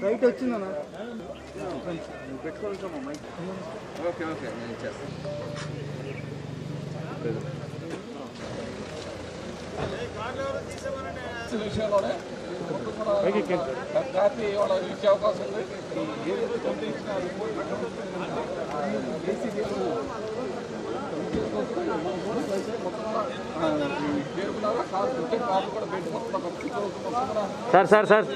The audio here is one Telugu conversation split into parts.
రైట్ వచ్చిందన్న పెట్టుకోవాల్సిన మైక్. ఓకే ఓకే నేను ఇచ్చేస్తాను. విషయంలోనే కాపీ ఇవాళ ఇచ్చే అవకాశం ఉంది. ఏదైతే పంపించిన రిపోర్ట్ సార్ సార్ సార్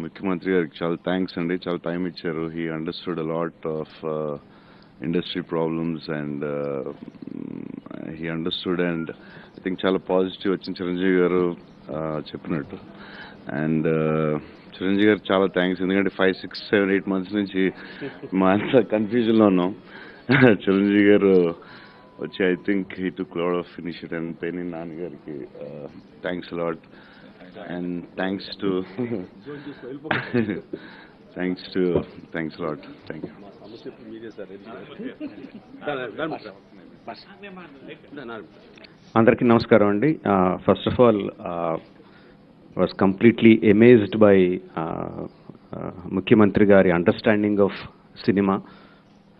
ముఖ్యమంత్రి గారికి చాలా థ్యాంక్స్ అండి. చాలా టైం ఇచ్చారు. He understood a lot of industry problems and he understood and I think చాలా పాజిటివ్ వచ్చింది చిరంజీవి గారు చెప్పినట్టు. అండ్ చిరంజీవి గారు చాలా థ్యాంక్స్. ఎందుకంటే 5, 6, 7, 8 months నుంచి మా అంతా కన్ఫ్యూజన్లో ఉన్నాం. చిరంజీవి గారు వచ్చి I think he took lot of initiative and పేని నాన్నగారికి thanks lot. And thanks to thanks lot. Thank you. అందరికీ నమస్కారం అండి. First of all was completely amazed by ముఖ్యమంత్రి గారి అండర్స్టాండింగ్ ఆఫ్ సినిమా.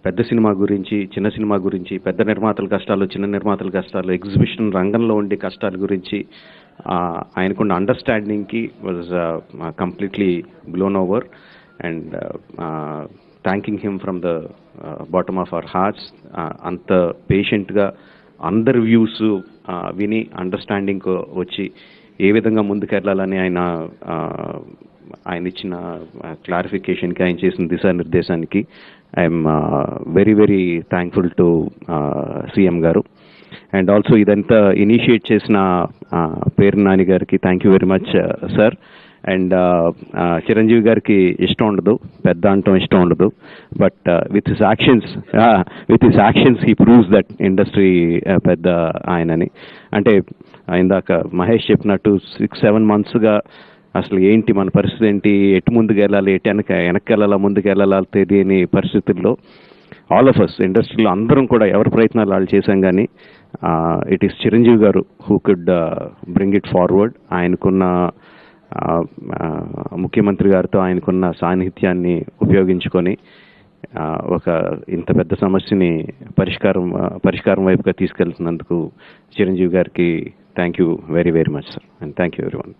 పెద్ద సినిమా గురించి, చిన్న సినిమా గురించి, పెద్ద నిర్మాతల కష్టాలు, చిన్న నిర్మాతల కష్టాలు, ఎగ్జిబిషన్ రంగంలో ఉండే కష్టాల గురించి ఆయనకున్న అండర్స్టాండింగ్కి was completely blown over and thanking him from the bottom of our hearts. అంత పేషెంట్గా అందరి వ్యూస్ విని అండర్స్టాండింగ్ వచ్చి ఏ విధంగా ముందుకెళ్ళాలని ఆయన ఇచ్చిన క్లారిఫికేషన్కి, ఆయన చేసిన దిశానిర్దేశానికి I'm very very thankful to CM garu. And also ఇదంతా ఇనిషియేట్ చేసిన పేరు నాని గారికి thank you very much sir. And Chiranjeevi గారికి ఇష్టం ఉండదు, పెద్ద అంటం ఇష్టం ఉండదు, but with his actions he proves that industry పెద్ద ఆయనని. అంటే ఇందాక మహేష్ చెప్పినట్టు 6-7 monthsగా అసలు ఏంటి మన పరిస్థితి, ఏంటి, ఎటు ముందుకు వెళ్ళాలి, ఎటు వెనక్కి వెళ్ళాలా, ముందుకు వెళ్ళాలా తెలియని పరిస్థితుల్లో ఆల్ ఆఫ్ అస్ ఇండస్ట్రీలో అందరం కూడా ఎవరి ప్రయత్నాలు వాళ్ళు చేశాం. కానీ ఇట్ ఈస్ చిరంజీవి గారు who could bring it forward. ఆయనకున్న ముఖ్యమంత్రి గారితో ఆయనకున్న సాన్నిహిత్యాన్ని ఉపయోగించుకొని ఒక ఇంత పెద్ద సమస్యని పరిష్కారం వైపుగా తీసుకెళ్తున్నందుకు చిరంజీవి గారికి thank you very very much sir. And thank you everyone.